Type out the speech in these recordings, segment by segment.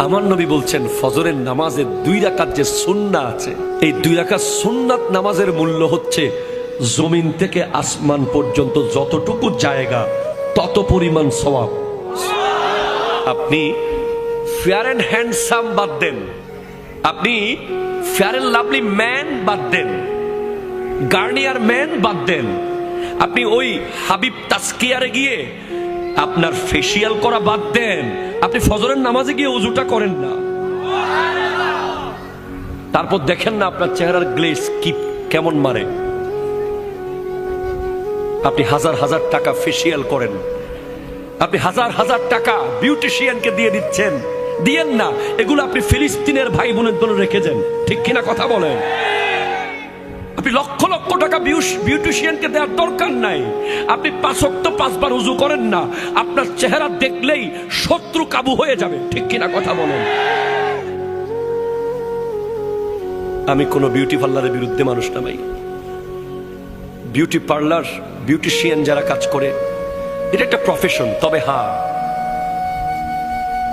আমার নবী বলছেন ফজরের নামাজের 2 রাকাত যে সুন্নাত আছে, এই 2 রাকাত সুন্নাত নামাজের মূল্য হচ্ছে জমিন থেকে আসমান পর্যন্ত যতটুকু জায়গা তত পরিমাণ সওয়াব। আপনি ফেয়ার অ্যান্ড হ্যান্ডসাম বাদ দেন, আপনি ফেয়ার অ্যান্ড লাভলি ম্যান বাদ দেন, গার্নিয়ার ম্যান বাদ দেন, আপনি ওই হাবিব তাসকিয়ারে গিয়ে আপনার ফেসিয়াল করা বাদ দেন, আপনি ফজরের নামাজে গিয়ে ওযুটা করেন না, তারপর দেখেন না আপনার চেহারার গ্লেজ কি কেমন মারে। আপনি হাজার হাজার টাকা ফেসিয়াল করেন, আপনি হাজার হাজার টাকা বিউটিশিয়ানকে দিয়ে দিচ্ছেন, দিয়েন না, এগুলো আপনি ফিলিস্তিনের ভাই বোনের জন্য রেখে যান, ঠিক কিনা কথা বলেন? আপনি লক্ষ লক্ষ টাকা বিউটিশিয়ানকে দেওয়ার দরকার নাই। আপনি 5 ওয়াক্ত 5 বার ওযু করেন না, আপনার চেহারা দেখলেই শত্রু কাবু হয়ে যাবে, ঠিক কিনা কথা বলেন? আমি কোনো বিউটি পার্লারের বিরুদ্ধে মানুষ না ভাই। বিউটি পার্লার, বিউটিশিয়ান যারা কাজ করে, এটা একটা প্রফেশন। তবে হ্যাঁ,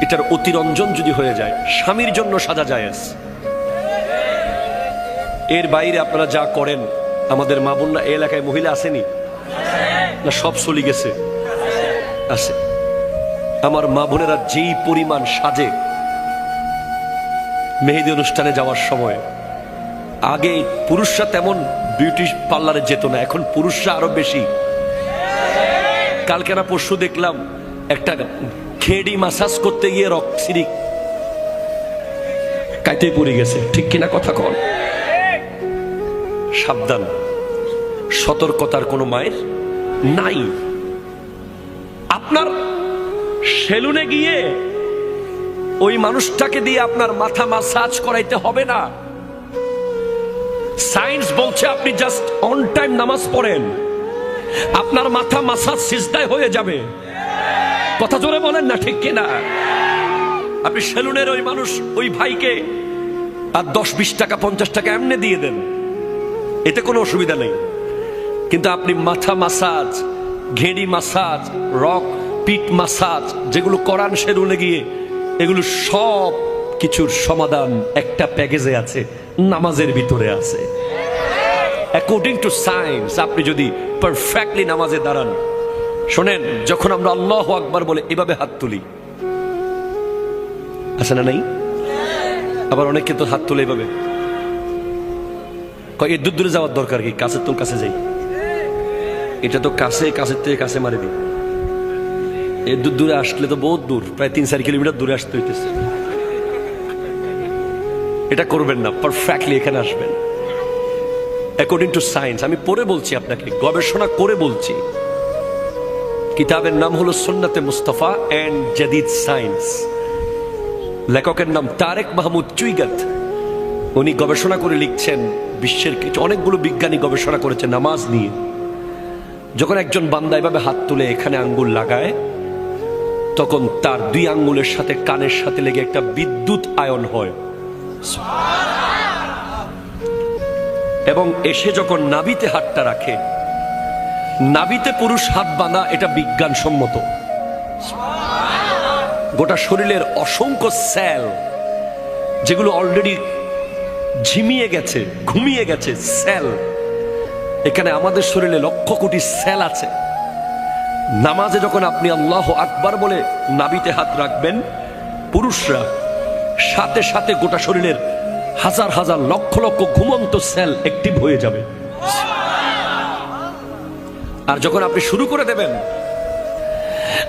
এটার অতিরঞ্জন যদি হয়ে যায়, স্বামীর জন্য সাজা জায়েজ। এর বাইরে আপনারা যা করেন, আমাদের মা বোনরা এই এলাকায় মহিলা আসেনি না, সব চলে গেছে? আছে। আমার মা বোনেরা যেই পরিমাণ সাজে মেহেদি অনুষ্ঠানে যাওয়ার সময়, আগে পুরুষরা তেমন বিউটি পার্লারে যেত না, এখন পুরুষরা আরো বেশি। কালকে না পরশু দেখলাম একটা খেড়ি মাসাজ করতে গিয়ে রক্সিরি কাইতে পড়ে গেছে, ঠিক কিনা কথা কন? সাবধান, সতর্কতার কোনো মায়ের নাই। আপনার সেলুনে গিয়ে ওই মানুষটাকে দিয়ে আপনার মাথা মাসাজ করাইতে হবে না। সায়েন্স বলছে আপনি জাস্ট অন টাইম নামাজ পড়েন, আপনার মাথা মাসাজ সিজদায় হয়ে যাবে। কথা জোরে বলেন না, ঠিক কিনা? আপনি সেলুনের ওই মানুষ, ওই ভাইকে আর 10-20 টাকা 50 টাকা এমনি দিয়ে দেন, এতে কোনো অসুবিধা নেই। কিন্তু আপনি মাথা মাসাজ, ঘেড়ি মাসাজ, রক পিট মাসাজ যেগুলো করান সেলুনে গিয়ে, এগুলো সব কিছুর সমাধান একটা প্যাকেজে আছে, নামাজের ভিতরে আছে। অ্যাকর্ডিং টু সায়েন্স, আপনি যদি পারফেক্টলি নামাজে দাঁড়ান, শোনেন, যখন আমরা আল্লাহু আকবার বলে এভাবে হাত তুলি, আছে না? নাই? আবার অনেকে তো হাত তুলে এভাবে, এর দূর দূরে যাওয়ার দরকার কি? কাছের তো কাছে যাই, এটা তো কাছে, কাছের থেকে কাছে মারে দিই। এর দূর দূরে আসলে তো বহুত দূর, প্রায় 3-4 কিলোমিটার দূরে আসতে হইতেছে। এটা করবেন না, পারফেক্টলি এখানে আসবেন অ্যাকর্ডিং টু সায়েন্স। আমি পড়ে বলছি আপনাকে, গবেষণা করে বলছি। কিতাবের নাম হলো সুন্নাতে মুস্তাফা এন্ড জাদিদ সায়েন্স। লেখকের নাম তারেক মাহমুদ চুইগাত। উনি গবেষণা করে লিখছেন, বিশ্বের কিছু অনেকগুলো বিজ্ঞানী গবেষণা করেছে নামাজ নিয়ে। যখন একজন বান্দা এভাবে হাত তুলে এখানে আঙ্গুল লাগায়, তখন তার 2 আঙ্গুলের সাথে কানের সাথে লেগে একটা বিদ্যুৎ আয়ন হয়, এবং এসে যখন নাভিতে হাতটা রাখে, নাভিতে পুরুষ হাত বাঁধা, এটা বিজ্ঞানসম্মত। গোটা শরীরের অসংখ্য সেল যেগুলো অলরেডি ঝিমিয়ে গেছে, ঘুমিয়ে গেছে সেল, এখানে আমাদের শরীরে লক্ষ কোটি সেল আছে। নামাজে যখন আপনি আল্লাহু আকবার বলে নাভিতে হাত রাখবেন, পুরুষরা সাথে সাথে গোটা শরীরের হাজার হাজার লক্ষ লক্ষ ঘুমন্ত সেল অ্যাক্টিভ হয়ে যাবে। আর যখন আপনি শুরু করে দেবেন,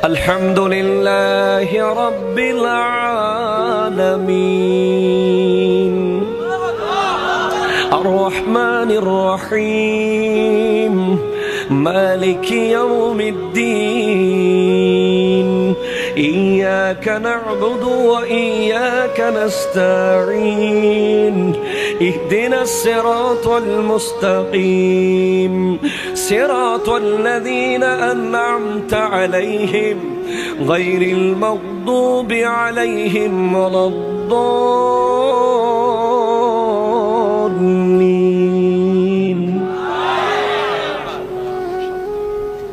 আলহামদুলিল্লাহি রাব্বিল আলামিন আর রহমানির রহিম মালিকি ইয়াউমিদ্দিন ইয়্যাকা না'বুদু ওয়া ইয়্যাকা নাস্তাঈন ইহদিনাস সিরাতাল মুস্তাকিম সিরাতাল লাযীনা আন'আমতা আলাইহিম গায়রিল মাগদুবি আলাইহিম ওয়ালাদ-দাল্লিন।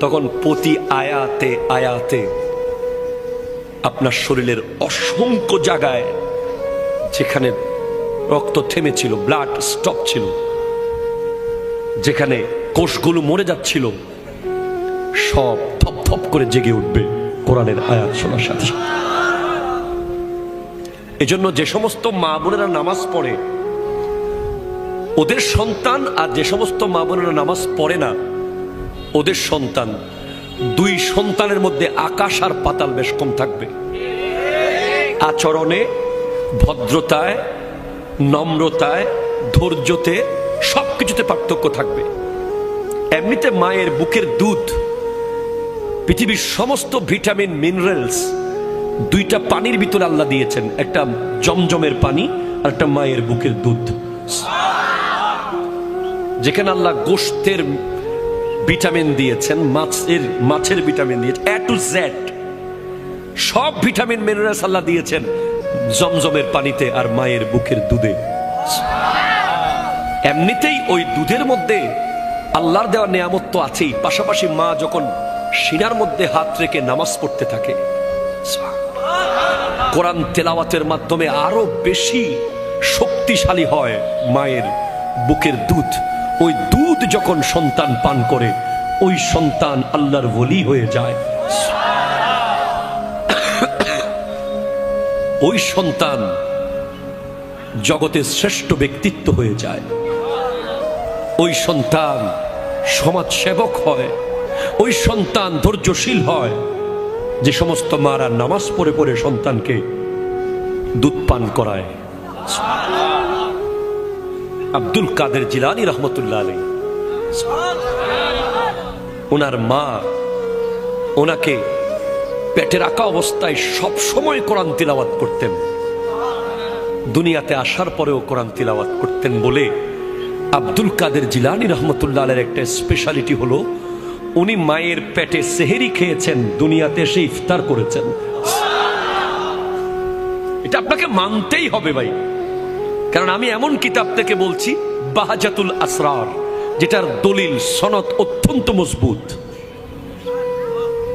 তখন প্রতি আয়াতে আয়াতে আপনার শরীরের অসংখ্য জায়গায় যেখানে রক্ত থেমেছিল, ব্লাড স্টপ ছিল, যেখানে কোষগুলো মরে যাচ্ছিল, সব থপ থপ করে জেগে উঠবে কোরআনের আয়াত শোনার সাথে সাথে। এজন্য যে সমস্ত মা বোনেরা নামাজ পড়ে ওদের সন্তান, আর যে সমস্ত মা বোনেরা নামাজ পড়ে না ওদের সন্তান, দুই সন্তানের মধ্যে আকাশ আর পাতাল বেশ কম থাকবে। আচরণে, ভদ্রতায়, নম্রতায়, ধৈর্যতে, সবকিছুতে পার্থক্য থাকবে। এমনিতে মায়ের বুকের দুধ, পৃথিবীর সমস্ত ভিটামিন মিনারেলস দুইটা পানির ভিতরে আল্লাহ দিয়েছেন, একটা জমজমের পানি আর একটা মায়ের বুকের দুধ। যেখানে আল্লাহ গোশতের ভিটামিন দিয়েছেন, মাছের ভিটামিন দিয়েছেন, এ টু জেড সব ভিটামিন মিনারেলস আল্লাহ দিয়েছেন জমজমের পানিতে আর মায়ের বুকের দুধে। এমনিতেই ওই দুধের মধ্যে আল্লাহর দেওয়া নিয়ামত তো আছেই, পাশাপাশি মা যখন সিনার মধ্যে হাত রেখে নামাজ পড়তে থাকে, কোরআন তেলাওয়াতের মাধ্যমে আরো বেশি শক্তিশালী হয় মায়ের বুকের দুধ। ওই দুধ যখন সন্তান পান করে ওই সন্তান আল্লাহর ওলি হয়ে যায়। ওই সন্তান জগতের শ্রেষ্ঠ ব্যক্তিত্ব হয়ে যায়। ওই সন্তান সমাজ সেবক হয়। ওই সন্তান ধৈর্যশীল হয়। যে সমস্ত মারা নামাজ পড়ে পড়ে সন্তানকে দুধ পান করায়। আব্দুল কাদের জিলানী রহমতুল্লাহ আলাইহি, ওনার মা ওনাকে পেটে রাখা অবস্থায় সব সময় কোরআন তিলাওয়াত করতেন, দুনিয়াতে আসার পরেও কোরআন তিলাওয়াত করতেন বলে আব্দুল কাদের জিলানী রহমতুল্লাহ আলাইহির একটা স্পেশালিটি হলো উনি মায়ের পেটে সেহেরি খেয়েছেন, দুনিয়াতে এসে ইফতার করেছেন। এটা আপনাকে মানতেই হবে ভাই, কারণ আমি এমন কিতাব থেকে বলছি বাহাজাতুল আসরার, যেটার দলিল সনদ অত্যন্ত মজবুত।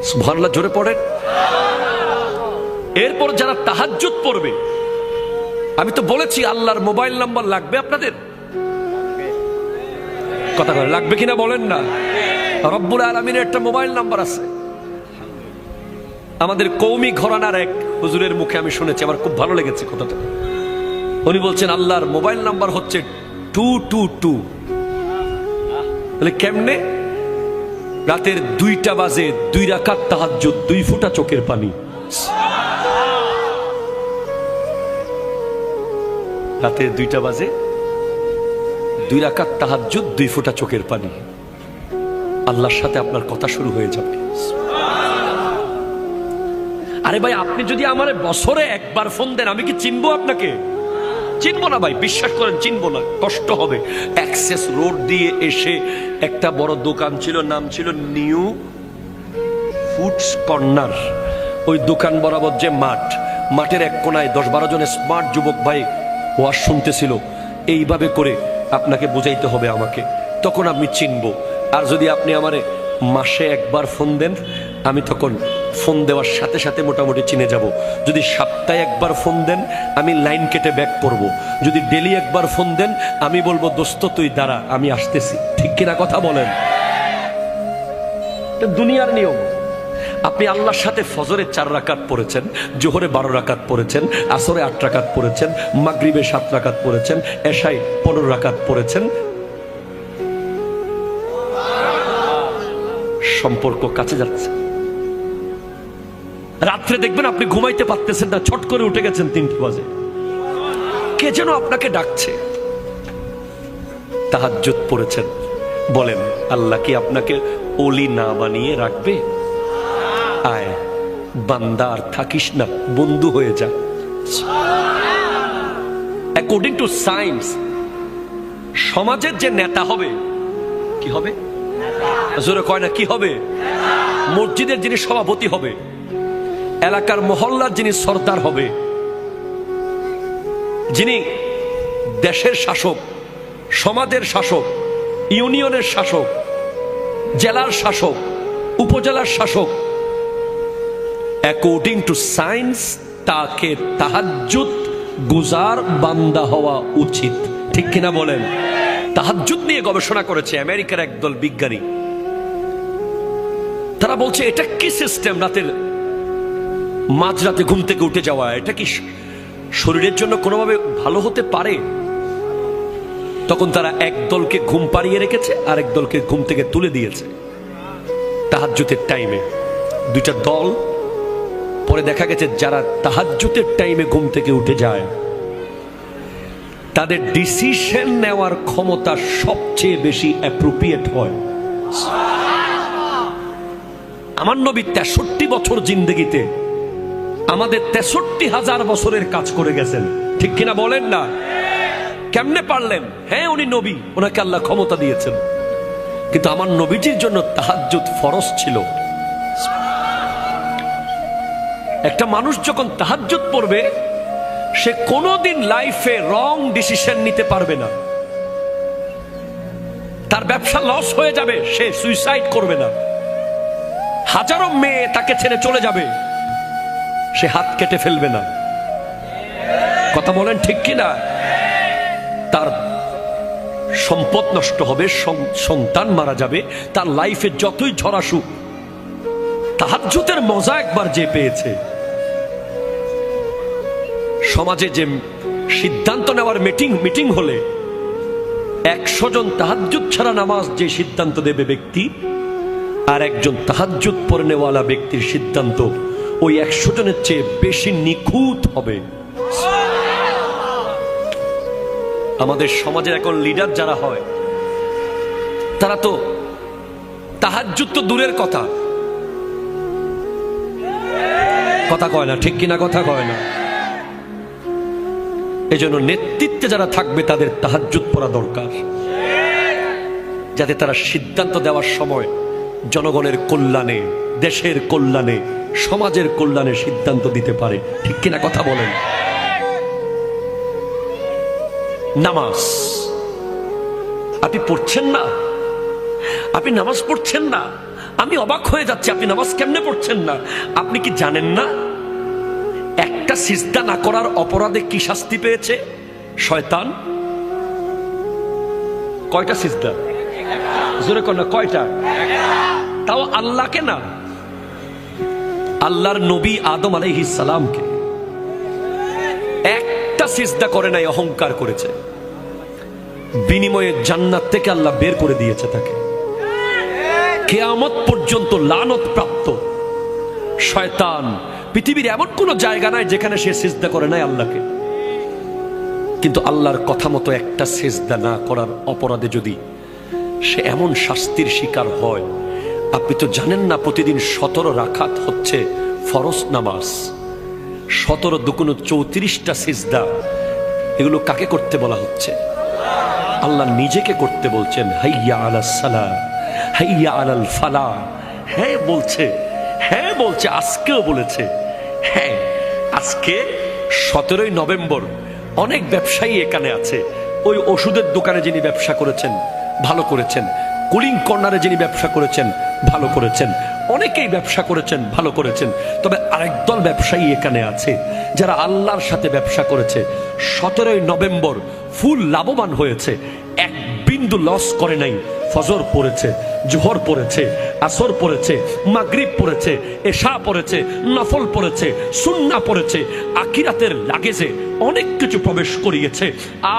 সুবহানাল্লাহ জোরে পড়েন। এরপর যারা তাহাজ্জুদ পড়বে, আমি তো বলেছি আল্লাহর মোবাইল নাম্বার লাগবে আপনাদের, কথা বলেন লাগবে কিনা বলেন না। রব্বুল আলামিনের একটা মোবাইল নাম্বার আছে। আমাদের কওমি ঘরানার এক হুজুরের মুখে আমি শুনেছি, আমার খুব ভালো লেগেছে কথাটা। উনি বলছেন আল্লাহর মোবাইল নাম্বার হচ্ছে 222। তাহলে কেমনে? রাতের 2টা বাজে 2 রাকাত তাহাজ্জুদ, 2 ফোঁটা চোখের পানি। রাতের 2টা বাজে 2 রাকাত তাহাজ্জুদ, 2 ফোঁটা চোখের পানি। আল্লাহর সাথে আপনার কথা শুরু হয়ে যাবে। আরে ভাই, আপনি যদি আমার বছরে একবার ফোন দেন আমি কি চিনবো আপনাকে? চিনবো না ভাই, বিশ্বাস করেন চিনবো না, কষ্ট হবে। অ্যাক্সেস রোড দিয়ে এসে একটা বড় দোকান ছিল, নাম ছিল নিউ ফুডস কর্নার। ওই দোকান বরাবর যে মাঠ, মাঠের এক কোনায় 10-12 জন স্মার্ট যুবক ভাই ওয়াজ শুনতেছিল। এইভাবে করে আপনাকে বুঝাইতে হবে আমাকে, তখন আমি চিনবো। আর যদি আপনি আমারে মাসে একবার ফোন দেন আমি তখন ফোন দেওয়ার সাথে সাথে মোটামুটি চিনে যাব। যদি সপ্তাহে একবার ফোন দেন আমি লাইন কেটে ব্যাক করব। যদি ডেলি একবার ফোন দেন আমি বলবো দোস্ত তুই দাঁড়া আমি আসতেছি। ঠিক কিনা কথা বলেন? এটা দুনিয়ার নিয়ম। আপনি আল্লাহর সাথে ফজরে 4 রাকাত পড়েছেন, জোহরে 12 রাকাত পড়েছেন, আসরে 8 রাকাত পড়েছেন, মাগরিবে 7 রাকাত পড়েছেন, এশায় 15 রাকাত পড়েছেন। সম্পর্ক কাছে যাচ্ছে। রাত্রে দেখবেন আপনি ঘুমাইতে পারতেছেন না, ছট করে উঠে গেছেন 3টে বাজে, কে যেন আপনাকে ডাকছে। তাহাজ্জুদ পড়েছেন, বলেন আল্লাহ কি আপনাকে ওলি না বানিয়ে রাখবে? আয় বান্দা, আর থাকিস না, বন্ধু হয়ে যা। অ্যাকর্ডিং টু সায়েন্স সমাজের যে নেতা হবে কি হবে? জোরে কয় না কি হবে? মসজিদের যিনি সভাপতি হবে, এলাকার মহল্লার যিনি সর্দার হবে, যিনি দেশের শাসক, সমাজের শাসক, ইউনিয়নের শাসক, জেলার শাসক, উপজেলার শাসক, অ্যাকর্ডিং টু সায়েন্স তাকে তাহাজ্জুদ গুজার বান্দা হওয়া উচিত। ঠিক কিনা বলেন? তাহাজ্জুদ নিয়ে গবেষণা করেছে আমেরিকার একদল বিজ্ঞানী। তারা বলছে এটা কি সিস্টেম, রাতের মাঝরাতে ঘুম থেকে উঠে যাওয়া, এটা কি শরীরের জন্য কোনোভাবে ভালো হতে পারে? তখন তারা এক দলকে ঘুম পাড়িয়ে রেখেছে আর এক দলকে ঘুম থেকে তুলে দিয়েছে তাহাজ্জুদের টাইমে, দুইটা দল। পরে দেখা গেছে যারা তাহাজ্জুদের টাইমে ঘুম থেকে উঠে যায় তাদের ডিসিশন নেওয়ার ক্ষমতা সবচেয়ে বেশি অ্যাপ্রোপ্রিয়েট হয়। আমার নবী 63 বছর জিন্দেগিতে আমাদের 63,000 বছরের কাজ করে গেছেন। ঠিক কিনা বলেন না? কেমনে পারলেন? হ্যাঁ, উনি নবী, ওনাকে আল্লাহ ক্ষমতা দিয়েছেন, কিন্তু আমার নবীজির জন্য তাহাজ্জুদ ফরজ ছিল। একটা মানুষ যখন তাহাজ্জুদ পড়বে সে কোনোদিন লাইফে রং ডিসিশন নিতে পারবে না। তার ব্যবসা লস হয়ে যাবে, সে সুইসাইড করবে না। হাজারো মেয়ে তাকে ছেড়ে চলে যাবে, সে হাত কেটে ফেলবে না। কথা বলেন ঠিক কিনা? তার সম্পদ নষ্ট হবে, সন্তান মারা যাবে, তার লাইফে যতই ঝড় আসুক, তাহাজ্জুদের মজা একবার যে পেয়েছে। সমাজে যে সিদ্ধান্ত নেওয়ার মিটিং হলে 100 জন তাহাজ্জুদ ছাড়া নামাজ যে সিদ্ধান্ত দেবে ব্যক্তি, আর একজন তাহাজ্জুদ পড়ে নেওয়ালা ব্যক্তির সিদ্ধান্ত ওই 100 জনের চেয়ে বেশি নিখুঁত হবে। আমাদের সমাজের এখন লিডার যারা হয় তারা তো তাহাজ্জুদ তো দূরের কথা, কথা কয় না। ঠিক কিনা? কথা কয় না। এজন্য নেতৃত্বে যারা থাকবে তাদের তাহাজ্জুদ পড়া দরকার, যাতে তারা সিদ্ধান্ত দেওয়ার সময় জনগণের কল্যাণে, দেশের কল্যাণে, সমাজের কল্যাণে সিদ্ধান্ত দিতে পারে। ঠিক কিনা? কথা বলেন। নামাজ আপনি পড়ছেন না, আপনি নামাজ পড়ছেন না, আমি অবাক হয়ে যাচ্ছি। আপনি নামাজ কেমনে পড়ছেন না? আপনি কি জানেন না একটা সিজদা না করার অপরাধে কি শাস্তি পেয়েছে শয়তান? কয়টা সিজদা? জোরে কর না, কয়টা? তাও আল্লাহকে না, আল্লাহর নবী আদম আলাইহিস সালামকে। একটা সিজদা করে নাই, অহংকার করেছে, বিনিময়ে জান্নাত থেকে আল্লাহ বের করে দিয়েছে তাকে। কিয়ামত পর্যন্ত লানত প্রাপ্ত শয়তান। পৃথিবীর এমন কোন জায়গা নাই যেখানে সে সিজদা করে নাই আল্লাহকে, কিন্তু আল্লাহর কথা মতো একটা সিজদা না করার অপরাধে যদি সে এমন শাস্তির শিকার হয়, আপনি তো জানেন না প্রতিদিন 17 রাকাত হচ্ছে ফরজ নামাজ, 17 দুগুণ 34টা সিজদা। এগুলো কাকে করতে বলা হচ্ছে? আল্লাহ নিজেকে করতে বলছেন। হাইয়া আলাস সালাহ, হাইয়া আলাল ফালাহ। হ্যাঁ বলছে, হ্যাঁ বলছে, আজকেও বলেছে। হ্যাঁ, আজকে 17ই নভেম্বর অনেক ব্যবসায়ী এখানে আছে। ওই ওষুধের দোকানে যিনি ব্যবসা করেছেন ভালো করেছেন, কুলিং কর্নারে যিনি ব্যবসা করেছেন ভালো করেছেন, অনেকেই ব্যবসা করেছেন ভালো করেছেন। তবে আরেক দল ব্যবসায়ী এখানে আছে যারা আল্লাহর সাথে ব্যবসা করেছে, 17ই নভেম্বর ফুল লাভবান হয়েছে, এক বিন্দু লস করে নাই। ফজর পড়েছে, জোহর পড়েছে, আসর পড়েছে, মাগরিব পড়েছে, এশা পড়েছে, নফল পড়েছে, সুন্নাহ পড়েছে, আখিরাতের লাগেজে অনেক কিছু প্রবেশ করিয়েছে।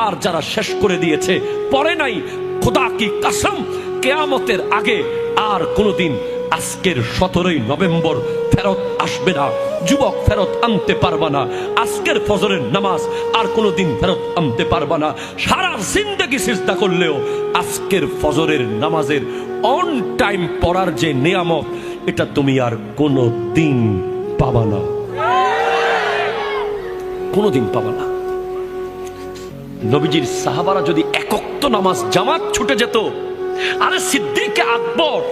আর যারা শেষ করে দিয়েছে, পড়ে নাই, খোদা কি কসম, কিয়ামতের আগে আর কোনোদিন আজকের 17ই নভেম্বর ফেরত আসবে না। যুবক ফেরত আনতে পারবা না আজকের ফজরের নামাজ, আর কোনোদিন ফেরত আনতে পারবা না। সারা জিন্দেগি সিজদা করলেও আজকের ফজরের নামাজের অন টাইম পড়ার যে নিয়ামত, এটা তুমি আর কোনোদিন পাবা না, কোনোদিন পাবা না। নবীজির সাহাবারা যদি একক নামাজ জামাত ছুটে যেত, আরে সিদ্দিক আকবর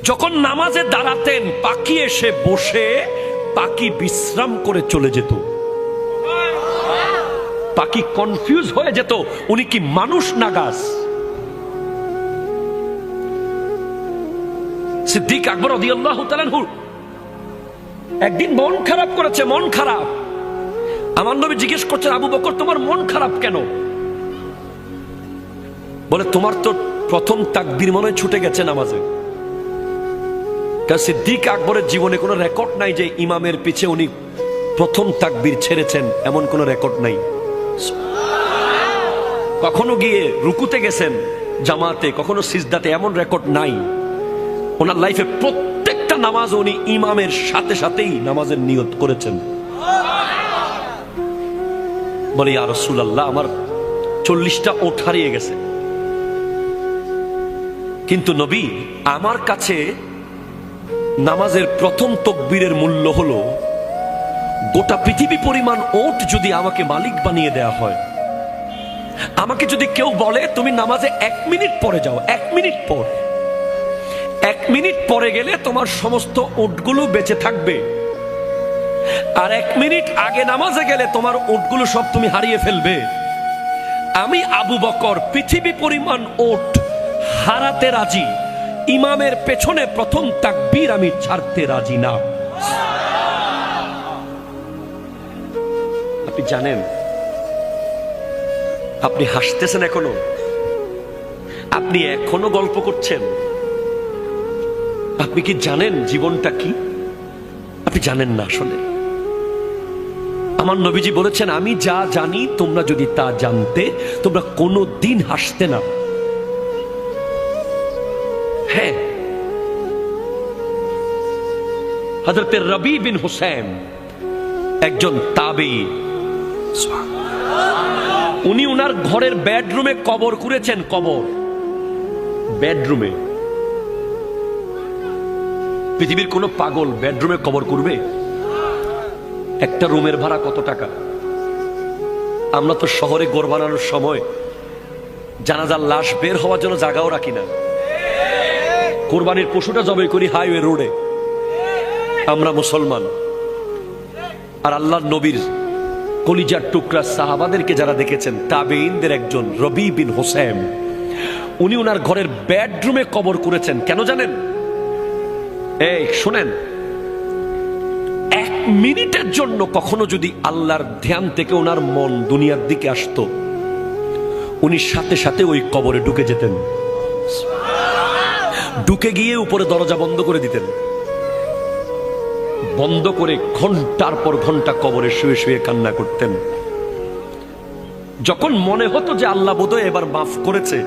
যখন নামাজে দাঁড়াতেন, পাখি এসে বসে পাখি বিশ্রাম করে চলে যেত। পাখি কনফিউজ হয়ে যেত, উনি কি মানুষ না গাছ? সিদ্দিক আকবর রাদিয়াল্লাহু তাআলা আনহু একদিন মন খারাপ করেছে, মন খারাপ। আমার নবী জিজ্ঞেস করছেন, আবু বকর তোমার মন খারাপ কেন? বলে তোমার তো প্রথম তাকবীর মনে হয় ছুটে গেছে নামাজে। কারণ সিদ্দিক আকবরের জীবনে কোনো রেকর্ড নাই যে ইমামের পিছে উনি প্রথম তাকবীর ছেড়েছেন, এমন কোনো রেকর্ড নাই। কখনো গিয়ে রুকুতে গেছেন জামাতে, কখনো সিজদাতে, এমন রেকর্ড নাই। ওনার লাইফে প্রত্যেকটা নামাজ উনি ইমামের সাথে সাথেই নামাজের নিয়ত করেছেন। বলে ইয়া রাসূলুল্লাহ, আমার 40টা ওঠ হারিয়ে গেছে, কিন্তু নবী আমার কাছে নামাজের প্রথম তাকবীরের মূল্য হলো গোটা পৃথিবী পরিমাণ ওট যদি আমাকে মালিক বানিয়ে দেয়া হয়। আমাকে যদি কেউ বলে তুমি নামাজে 1 মিনিট পরে যাও, 1 মিনিট পর, 1 মিনিট পরে গেলে তোমার সমস্ত ওটগুলো বেঁচে থাকবে, আর 1 মিনিট আগে নামাজে গেলে তোমার ওটগুলো সব তুমি হারিয়ে ফেলবে। আমি আবু বকর পৃথিবী পরিমাণ ওট হারাতে রাজি, ইমামের পেছনে প্রথম তাকবীর আমি ছাড়তে রাজি না। আপনি জানেন, আপনি হাসতেছেন এখনো, আপনি এখনো গল্প করছেন। আপনি কি জানেন জীবনটা কি? আপনি জানেন না আসলে। আমার নবীজি বলেছেন, আমি যা জানি তোমরা যদি তা জানতে তোমরা কোনো দিন হাসতে না। হ্যাঁ, হযরত রবি বিন হুসাইন একজন তাবেঈ, উনি উনার ঘরের বেডরুমে কবর করেছেন। কবর বেডরুমে। পৃথিবীর কোন পাগল বেডরুমে কবর করবে? একটা রুমের ভাড়া কত টাকা? আমরা তো শহরে ঘর বানানোর সময় জানাজার লাশ বের হওয়ার জন্য জায়গাও রাখি না। কোরবানির পশুটা জবাই করি হাইওয়ে রোডে। আমরা মুসলমান। আর আল্লাহর নবীর কলিজার টুকরা সাহাবাদেরকে যারা দেখেছেন, তাবেঈনদের একজন রবি বিন হুসাইন, উনি ওনার ঘরের বেডরুমে কবর করেছেন। কেন জানেন? এই শুনেন, 1 মিনিটের জন্য কখনো যদি আল্লাহর ধ্যান থেকে ওনার মন দুনিয়ার দিকে আসতো, উনি সাথে সাথে ওই কবরে ঢুকে যেতেন। ঢুকে গিয়ে উপরে দরজা বন্ধ করে দিতেন, বন্ধ করে ঘন্টার পর ঘন্টা কবরে শুয়ে শুয়ে কান্না করতেন। যখন মনে হতো যে আল্লাহ বোধহয় এবার মাফ করেছে,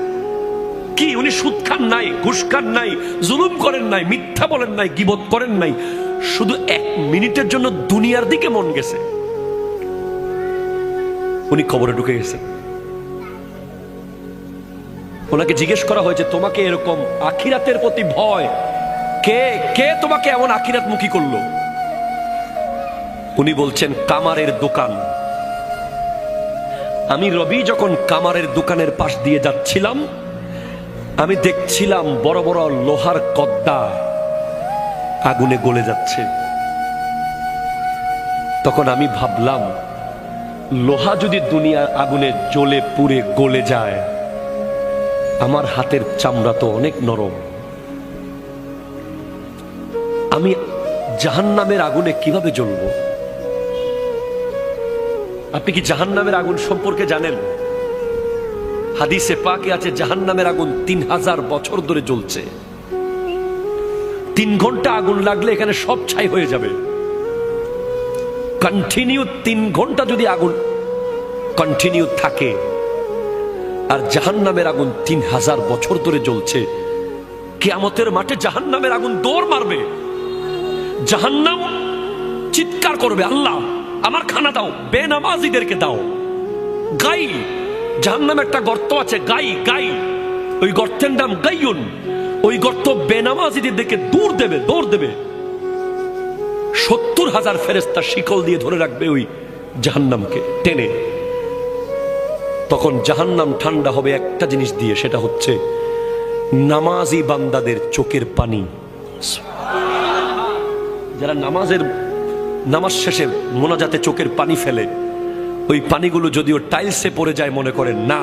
কি উনি সুদ খান নাই, ঘুষ খান নাই, জুলুম করেন নাই, মিথ্যা বলেন নাই, গীবত করেন নাই, শুধু 1 মিনিটের জন্য দুনিয়ার দিকে মন গেছে, উনি কবরে ঢুকে গেছেন। ওনাকে জিজ্ঞেস করা হয়েছে, তোমাকে এরকম আখিরাতের প্রতি ভয়, কে কে তোমাকে এমন আখিরাতমুখী করলো? উনি বলছেন, কামারের দোকান। আমি রবি যখন কামারের দোকানের পাশ দিয়ে যাচ্ছিলাম, আমি দেখছিলাম বড় বড় লোহার কদ্দা আগুনে গলে যাচ্ছে। তখন আমি ভাবলাম, লোহা যদি দুনিয়ার আগুনে জ্বলে পুড়ে গলে যায়, আমার হাতের চামড়া তো অনেক নরম, আমি জাহান্নামের আগুনে কিভাবে জ্বলবো? আপনি কি জাহান্নামের আগুন সম্পর্কে জানেন? হাদিসে পাকে আছে, জাহান্নামের আগুন 3000 বছর ধরে জ্বলছে। 3 ঘন্টা আগুন লাগলে এখানে সব ছাই হয়ে যাবে। কন্টিনিউ 3 ঘন্টা যদি আগুন কন্টিনিউ থাকে, আর জাহান্নামের আগুন 3000 বছর ধরে জ্বলছে, কিয়ামতের মাঠে জাহান্নামের আগুন দৌড় মারবে। জাহান্নাম চিৎকার করবে, আল্লাহ আমার খানা দাও, বেনামাজিদেরকে দাও। গাই, জাহান্নামে একটা গর্ত আছে, গাই গাই, ওই গর্তের নাম গাইয়ুন। ওই গর্ত বেনামাজিদের দিকে দৌড় দেবে, দৌড় দেবে। 70,000 ফেরেশতা শিকল দিয়ে ধরে রাখবে ওই জাহান্নামকে টেনে। তখন জাহান্নাম ঠান্ডা হবে একটা জিনিস দিয়ে, সেটা হচ্ছে নামাজি বান্দাদের চোখের পানি। যারা নামাজ শেষে মোনাজাতে চোখের পানি ফেলে, ওই পানিগুলো যদিও টাইলসে পড়ে যায় মনে করেন না,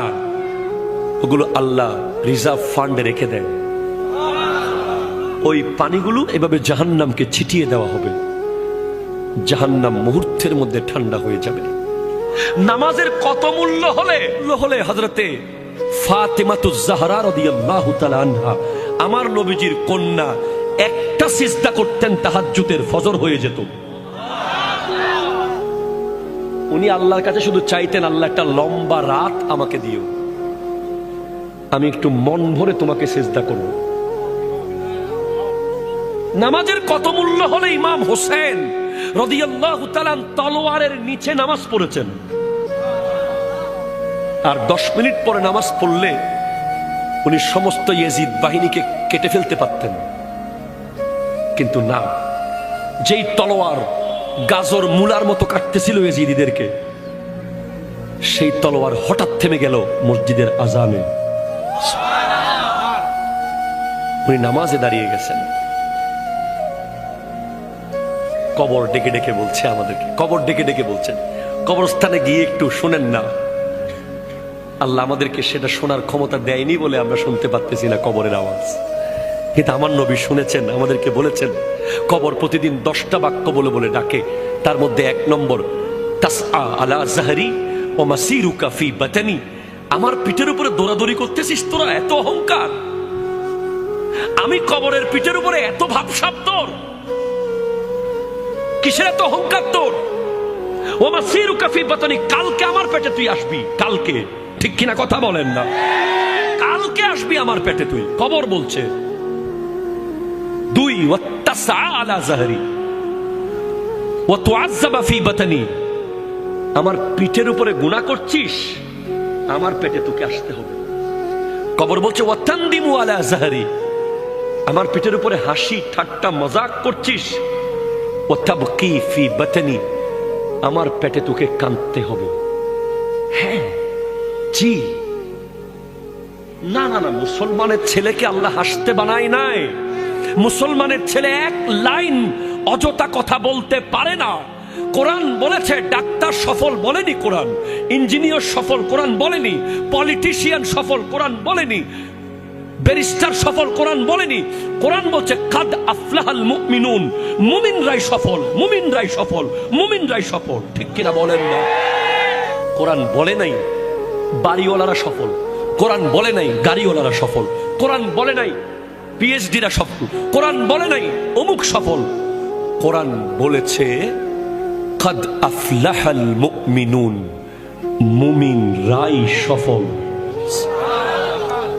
ওগুলো আল্লাহ রিজার্ভ ফান্ডে রেখে দেয়। ওই পানিগুলো এভাবে জাহান্নামকে ছিটিয়ে দেওয়া হবে। জাহান্নাম মুহূর্তের মধ্যে ঠান্ডা হয়ে যাবে। নামাজের কত মূল্য হলে হযরতে ফাতেমাতুজ জাহরা রাদিয়াল্লাহু তাআলা আনহা, আমার নবীজির কন্যা, একটা সিজদা করতেন তাহাজ্জুদের, ফজর হয়ে যেত। উনি আল্লাহর কাছে শুধু চাইতেন, আল্লাহ একটা লম্বা রাত আমাকে দিও, আমি একটু মন ভরে তোমাকে সিজদা করব। নামাজের কত মূল্য হলে ইমাম হোসেন রাদিয়াল্লাহু তাআলা তলোয়ারের নিচে নামাজ পড়েছেন, আর 10 মিনিট পরে নামাজ পড়লে উনি সমস্ত ইয়াজিদ বাহিনীকে কেটে ফেলতে পারতেন। কিন্তু না, যেই তলোয়ার গাজর মূলার মতো কাটতেছিল ইয়াজিদিদেরকে, সেই তলোয়ার হঠাৎ থেমে গেল মসজিদের আজানে। উনি নামাজে দাঁড়িয়ে গেছেন। কবর ডেকে ডেকে বলছে আমাদেরকে, কবর ডেকে ডেকে বলছেন, কবরস্থানে গিয়ে একটু শোনেন না। আল্লাহ আমাদেরকে সেটা শোনার ক্ষমতা দেয়নি বলে আমরা শুনতে পারতেছি না কবরের আওয়াজ। কিন্তু আমার নবী শুনেছেন, আমাদেরকে বলেছেন কবর প্রতিদিন 10টা বাক্য বলে বলে ডাকে। তার মধ্যে 1 নম্বর, তাসআ আলা যাহরি ওয়া মাসিরুকা ফি বাতানি, আমার পিঠের উপরে দৌড়াদৌড়ি করতেছিস তোরা, এত অহংকার। আমি কবরের পিঠের উপরে এত ভাবসাব তোর, কিসের এত অহংকার তোর? ওয়া মাসিরুকা ফি বাতানি, কালকে আমার পেটে তুই আসবি, কালকে, ঠিক কিনা কথা বলেন না? কালকে আসবি আমার পেটে তুই, কবর বলছে। 2, ওয়াত্তাসআ আলা যাহরি ওয়া তুআজ্জাবা ফি বাতানি, আমার পিঠের উপরে গুনাহ করছিস, আমার পেটে তোকে আসতে হবে। কবর বলছে ওয়াতানদিমু আলা যাহরি, আমার পিঠের উপরে হাসি ঠাট্টা মজাক করছিস, ওয়াতাবকি ফি বাতানি, আমার পেটে তোকে কাঁদতে হবে। হ্যাঁ, জি, না না না, মুসলমানের ছেলেকে আল্লাহ হাসতে বানায় নাই। মুসলমানের ছেলে এক লাইন অযথা কথা বলতে পারে না। কোরআন বলেছে ডাক্তার সফল বলেনি, কোরআন ইঞ্জিনিয়ার সফল কোরআন বলেনি, পলিটিশিয়ান সফল কোরআন বলেনি, ব্যারিস্টার সফল কোরআন বলেনি। কোরআন বলছে কাদ আফলাহাল মুমিনুন, মুমিনরাই সফল, মুমিনরাই সফল, মুমিনরাই সফল, ঠিক কিনা বলেন না? কোরআন বলে নাই বাড়িওয়ালারা সফল, কোরআন বলে নাই গাড়িওয়ালারা সফল, কোরআন বলে নাই পিএইচডিরা সফল, কোরআন বলে নাই অমুক সফল। কোরআন বলেছে কাদ আফলাহাল মুমিনুন, মুমিনরাই সফল।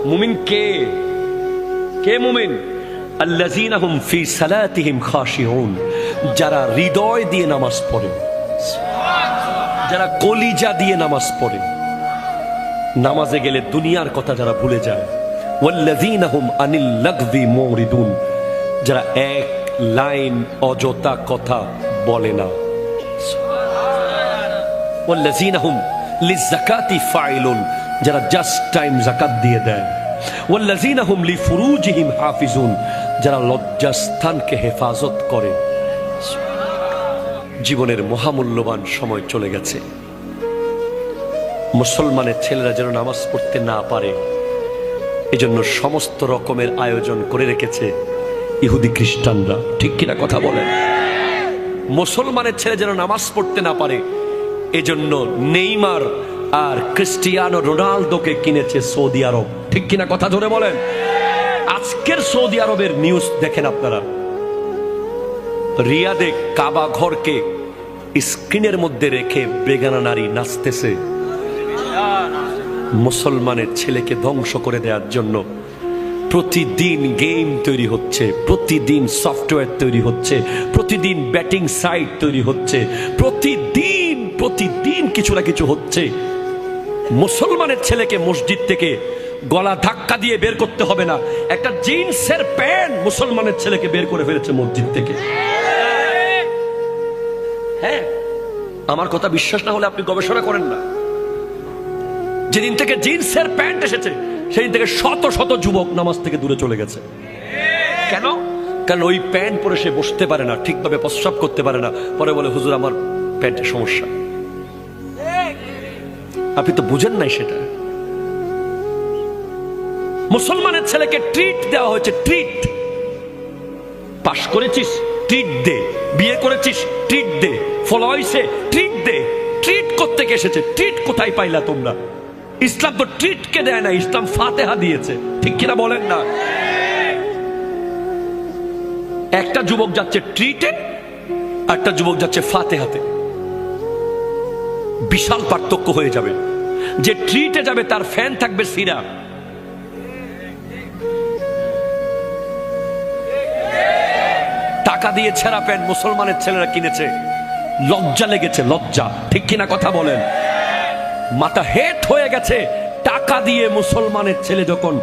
মুমিন কে? কে মুমিন? আল্লাযীনা হুম ফি সালাতিহিম খাশিউন, যারা হৃদয় দিয়ে নামাজ পড়ে, যারা কলিজা দিয়ে নামাজ পড়ে, নামাজে গেলে দুনিয়ার কথা যারা ভুলে যায়। ওয়াল্লাযীনা হুম আনিল লাগযি মুরিদুন, যারা এক লাইন অযথা কথা বলে না। ওয়াল্লাযীনা হুম লিযাকাতি ফাইলুন, যারা জাস্ট টাইম যাকাত দিয়ে দেয়। ওয়াল্লাযীনা হুম লিফুরুজিহিম হাফিজুন, যারা লজ্জাস্থানকে হেফাজত করে। জীবনের মহামূল্যবান সময় চলে গেছে। মুসলমানের ছেলেরা যেন নামাজ পড়তে না পারে, এজন্য সমস্ত রকমের আয়োজন করে রেখেছে ইহুদি খ্রিস্টানরা, ঠিক কিনা কথা বলেন? মুসলমানের ছেলে যেন নামাজ পড়তে না পারে, এজন্য নেইমার আর ক্রিস্টিয়ানো রোনালদোকে কিনেছে সৌদি আরব, ঠিক কিনা কথা ধরে বলেন? আজকের সৌদি আরবের নিউজ দেখেন আপনারা, রিয়াদে কাবা ঘরকে স্ক্রিনের মধ্যে রেখে বেগানা নারী নাচতেছে। মুসলমানের ছেলেকে ধ্বংস করে দেওয়ার জন্য প্রতিদিন গেম তৈরি হচ্ছে, প্রতিদিন সফটওয়্যার তৈরি হচ্ছে, প্রতিদিন ব্যাটিং সাইট তৈরি হচ্ছে, প্রতিদিন প্রতিদিন কিছু না কিছু হচ্ছে। মুসলমানের ছেলেকে মসজিদ থেকে গলা ধাক্কা দিয়ে বের করতে হবে না, একটা জিন্সের প্যান্ট মুসলমানের ছেলেকে বের করে ফেলেছে মসজিদ থেকে। হ্যাঁ, আমার কথা বিশ্বাস না হলে আপনি গবেষণা করেন না। যেদিন থেকে জিন্সের প্যান্ট এসেছে সেদিন থেকে শত শত যুবক নামাজ থেকে দূরে চলে গেছে। কেন? কারণ ওই প্যান্ট পরে সে বসতে পারে না, ঠিকভাবে প্রস্রাব করতে পারে না, পরে বলে হুজুর আমার প্যান্টের সমস্যা। আপনি তো বুঝেন নাই সেটা। মুসলমানের ছেলেকে ট্রিট দেওয়া হয়েছে, ট্রিট। পাশ করেছিস ট্রিট দে, বিয়ে করেছিস ট্রিট দে, ফলো হইছে ট্রিট দে। ট্রিট করতে এসেছে, ট্রিট কোথায় পাইলা তোমরা? ইসলাম তো ট্রিটকে দেয় না, ইসলাম ফাতেহা দিয়েছে, ঠিক কিনা বলেন না? একটা যুবক যাচ্ছে ট্রিটে, একটা যুবক যাচ্ছে ফাতেহাতে। বিশাল পার্থক্য হয়ে যাবে। যে ট্রিটে যাবে তার ফ্যান থাকবে সিরা, টাকা দিয়ে ছেঁড়া প্যান্ট মুসলমানের ছেলেরা কিনেছে, লজ্জা লেগেছে, লজ্জা, ঠিক কিনা কথা বলেন? মাথা হেট হয়ে গেছে। টাকা দিয়ে মুসলমানের ছেলে যখন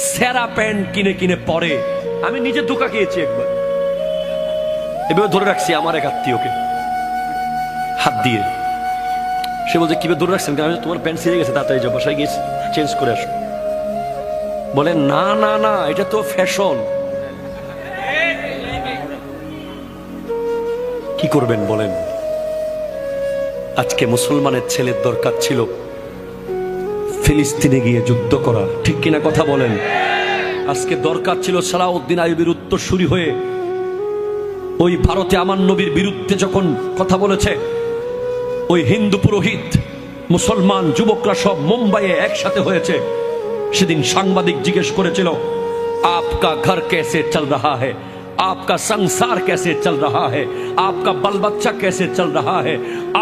ছেঁড়া প্যান্ট কিনে কিনে পরে, আমি নিজে ধোকা খেয়েছি একবার। এভাবে ধরে রাখছি আমার এক আত্মীয়কে হাত দিয়ে। সে বলছে কিভাবে ধরে রাখছেন? আমি তোমার প্যান্ট ছিঁড়ে গেছে, তাড়াতাড়ি যাও, বাসায় গিয়ে চেঞ্জ করে আসো। বলে না না না, এটা তো ফ্যাশন। কি করবেন বলেন? আজকে মুসলমানের ছেলের দরকার ছিল ফিলিস্তিনে গিয়ে যুদ্ধ করা, ঠিক কিনা কথা বলেন? আজকে দরকার ছিল সালাউদ্দিন আইয়ুবীর উত্তরসূরি হয়ে ওই ভারতে আমার নবীর বিরুদ্ধে যখন কথা বলেছে, ওই হিন্দু পুরোহিত মুসলমান যুবকরা সব মুম্বাইয়ে একসাথে হয়েছে। সেদিন সাংবাদিক জিজ্ঞেস করেছিল, আপকা ঘর कैसे चल रहा है, आपका संसार कैसे चल रहा है, आपका बाल बच्चा कैसे चल रहा है,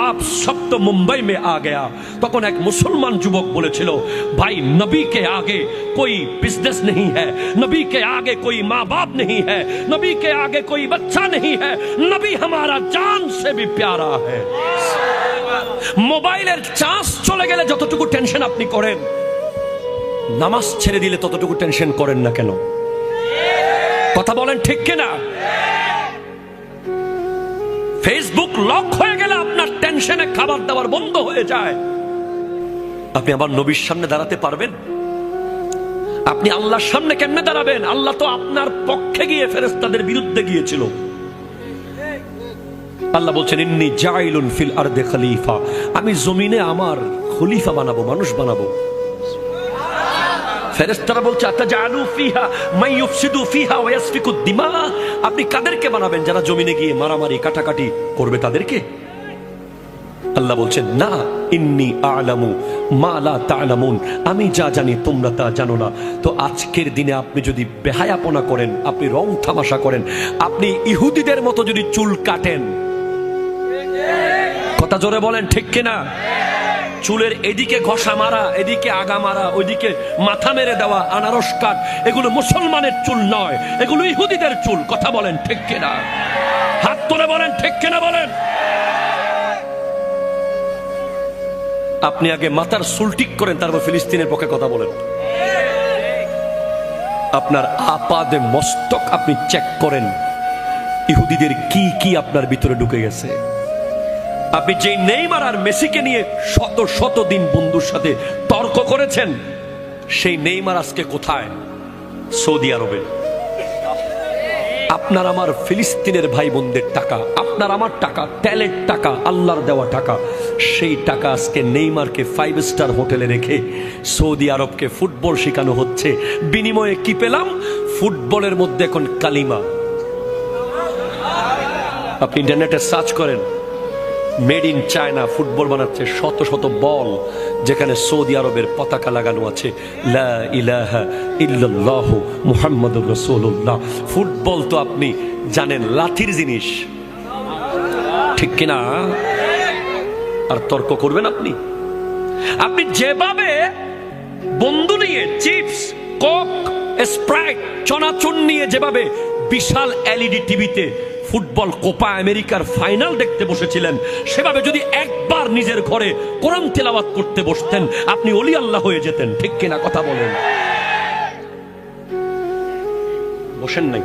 आप सब तो मुंबई में आ गया। তখন এক মুসলমান যুবক বলেছিল, ভাই নবী के आगे कोई बिजनेस नहीं है, नबी के आगे कोई माँ बाप नहीं है, नबी के आगे कोई बच्चा नहीं है, नबी हमारा जान से भी प्यारा है। মোবাইলের চার্জ চলে গেলে যতটুকু টেনশন আপনি করেন, নামাজ ছেড়ে দিলে ততটুকু টেনশন করেন না কেন? কথা বলেন ঠিক কিনা? ফেসবুক লক হয়ে গেলে আপনার টেনশনে খাবার দাবার বন্ধ হয়ে যায়। আপনি আবার নবীর সামনে দাঁড়াতে পারবেন? আপনি আল্লাহর সামনে কেমনে দাঁড়াবেন? আল্লাহ তো আপনার পক্ষে গিয়ে ফেরেশতাদের বিরুদ্ধে গিয়েছিল। আল্লাহ বলছেন, ইন্নী জাইলুন ফিল আরদি খলিফা, আমি জমিনে আমার খলিফা বানাবো, মানুষ বানাবো। ফেরেশতারা বলছে, আতাজালু ফিহা মান ইউফসিদু ফিহা ওয়া ইয়াসফিকুদ দিমা, আপনি কাদেরকে বানাবেন? যারা জমিনে গিয়ে মারামারি কাটাকাটি করবে তাদেরকে? আল্লাহ বলছেন, না, ইন্নী আ'লামু মা লা তা'লামুন, আমি যা জানি তোমরা তা জানো না। তো আজকের দিনে আপনি যদি বেহায়াপনা করেন, আপনি রং তামাশা করেন, আপনি ইহুদিদের মতো যদি চুল কাটেন, কথা জোরে বলেন ঠিক কিনা? চুলের এদিকে ঘষা মারা, এদিকে আগা মারা, ওইদিকে মাথা মেরে দেওয়া, আনারস কাট, এগুলো মুসলমানের চুল নয়, এগুলো ইহুদিদের চুল। কথা বলেন ঠিক কিনা? হাত তুলে বলেন ঠিক কিনা বলেন। আপনি আগে মাথার চুল ঠিক করেন, তারপর ফিলিস্তিনের পক্ষে কথা বলেন। আপনার আপাদে মস্তক আপনি চেক করেন, ইহুদিদের কি কি আপনার ভিতরে ঢুকে গেছে। আপনি যেই নেইমার আর মেসিকে নিয়ে শত শত দিন বন্ধুর সাথে তর্ক করেছেন, সেই নেইমার আজকে কোথায়? সৌদি আরবে। আপনার আমার ফিলিস্তিনের ভাই বোনদের টাকা, আপনার আমার টাকা, ট্যালেন্ট টাকা, আল্লাহর দেওয়া টাকা, সেই টাকা আজকে নেইমারকে 5 স্টার হোটেলে রেখে সৌদি আরবকে ফুটবল শেখানো হচ্ছে। বিনিময়ে কি পেলাম? ফুটবলের মধ্যে এখন কালিমা। আপনি ইন্টারনেটে সার্চ করেন, মেড ইন চায়না ফুটবল বানাচ্ছে, শত শত বল যেখানে সৌদি আরবের পতাকা লাগানো আছে, লা ইলাহা ইল্লাল্লাহু মুহাম্মাদুর রাসূলুল্লাহ। ফুটবল তো আপনি জানেন লাঠির জিনিস, ঠিক কিনা? আর তর্ক করবেন আপনি? আপনি যেভাবে বন্ধু নিয়ে চিপস, কোক, স্প্রাইট, চনাচুর নিয়ে যেভাবে বিশাল এলইডি টিভিতে ফুটবল কোপা আমেরিকার ফাইনাল দেখতে বসেছিলেন, সেভাবে যদি একবার নিজের ঘরে কোরআন তেলাওয়াত করতে বসতেন, আপনি ওলি আল্লাহ হয়ে যেতেন, ঠিক কিনা কথা বলেন? বসেন নাই,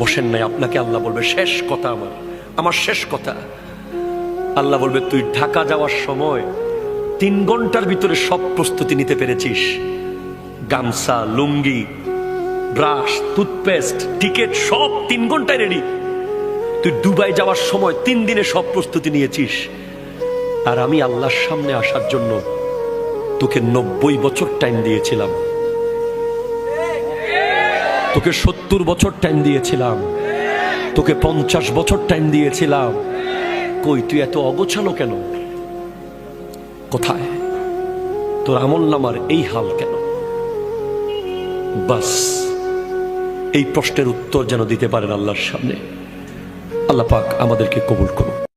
বসেন নাই। আপনাকে আল্লাহ বলবে, শেষ কথা, আমার শেষ কথা। আল্লাহ বলবে, তুই ঢাকা যাওয়ার সময় 3 ঘন্টার ভিতরে সব প্রস্তুতি নিতে পেরেছিস, গামছা, লুঙ্গি, ব্রাশ, টুথপেস্ট, টিকিট সব 3 ঘন্টায় রেডি। তুই দুবাই যাওয়ার সময় 3 দিনে সব প্রস্তুতি নিয়েছিস। আর আমি আল্লাহর সামনে আসার জন্য তোকে 90 বছর টাইম দিয়েছিলাম, তোকে 70 বছর টাইম দিয়েছিলাম। তোকে 50 বছর টাইম দিয়েছিলাম, কই তুই এত অগোছালো কেন? কোথায় তোর আমল নামার এই হাল কেন? বাস এই প্রশ্নের উত্তর যেন দিতে পারেন আল্লাহর সামনে। আল্লাহ পাক আমাদেরকে কবুল করুন।